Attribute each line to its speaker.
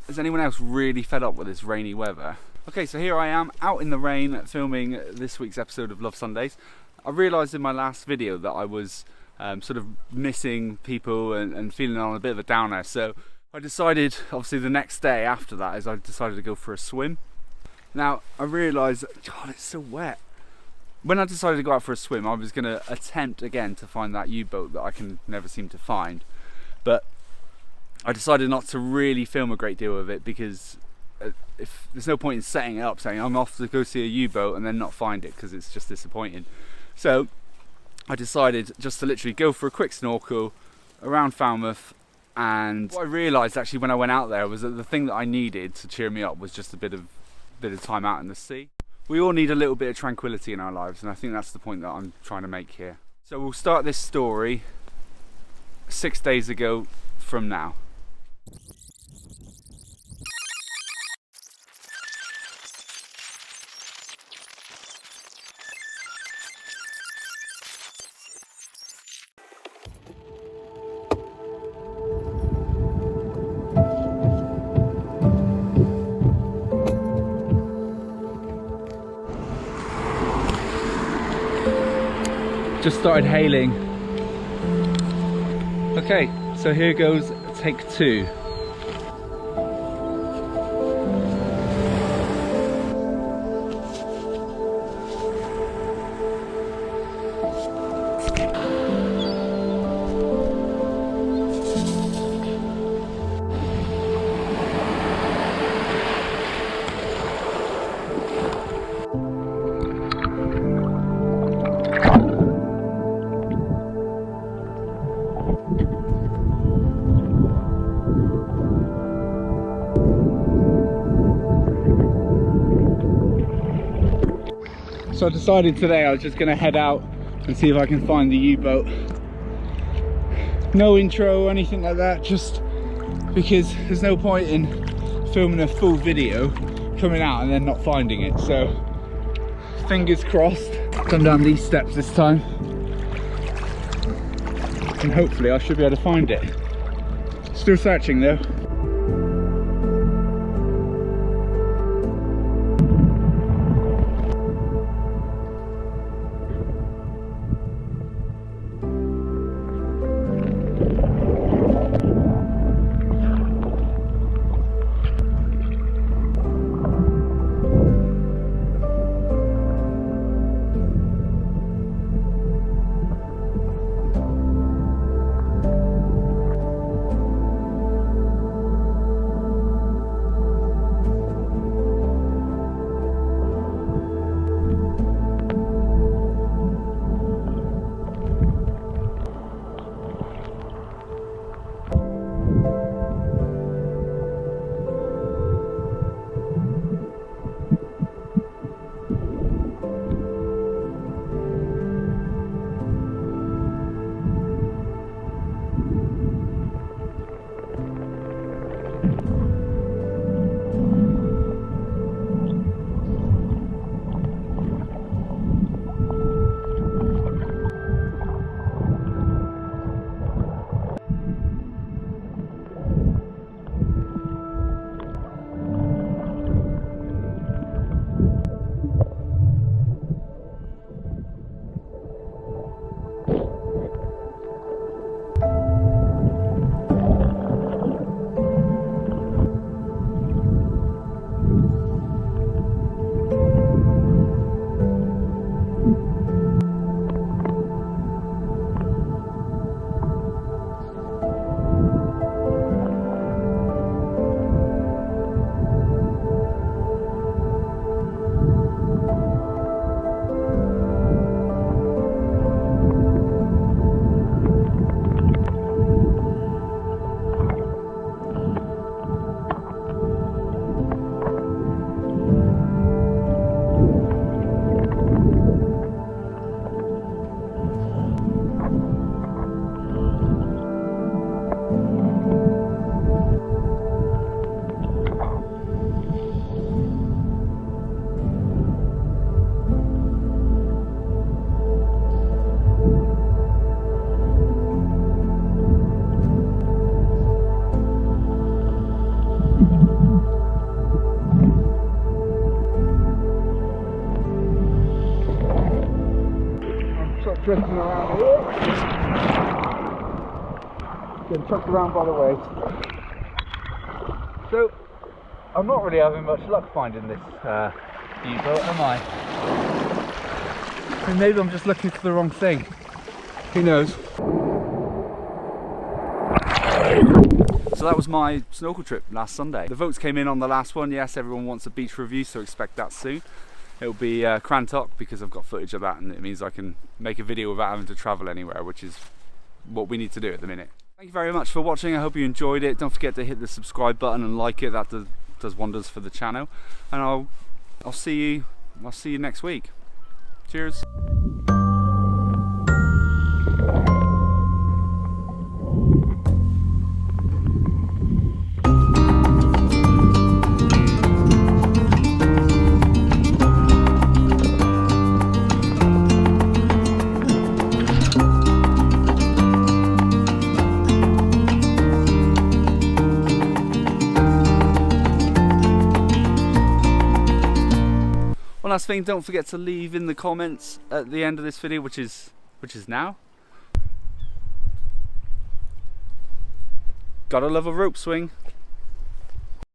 Speaker 1: Is anyone else really fed up with this rainy weather? Okay, so here I am out in the rain filming this week's episode of Love Sundays. I realised in my last video that I was sort of missing people and feeling on a bit of a downer, so I decided, obviously the next day after that, I decided to go for a swim. Now I realised, God, it's so wet. When I decided to go out for a swim, I was going to attempt again to find that U-boat that I can never seem to find, but I decided not to really film a great deal of it because if there's no point in setting it up saying I'm off to go see a U-boat and then not find it, because it's just disappointing. So I decided just to literally go for a quick snorkel around Falmouth, and what I realised actually when I went out there was that the thing that I needed to cheer me up was just a bit of time out in the sea. We all need a little bit of tranquility in our lives, and I think that's the point that I'm trying to make here. So we'll start this story 6 days ago from now. Just started hailing. Okay, so here goes take 2. So I decided today I was just going to head out and see if I can find the U-boat. No intro or anything like that, just because there's no point in filming a full video, coming out and then not finding it. So fingers crossed, come down these steps this time and hopefully I should be able to find it. Still searching though. Getting chucked around by the waves. So, I'm not really having much luck finding this U-boat, am I? And maybe I'm just looking for the wrong thing. Who knows? So that was my snorkel trip last Sunday. The votes came in on the last one. Yes, everyone wants a beach review, so expect that soon. It'll be Crantock because I've got footage of that, and it means I can make a video without having to travel anywhere, which is what we need to do at the minute. Thank you very much for watching. I hope you enjoyed it. Don't forget to hit the subscribe button and like it. That does wonders for the channel. And I'll see you next week. Cheers. One last thing, don't forget to leave in the comments at the end of this video, which is now. Gotta love a rope swing.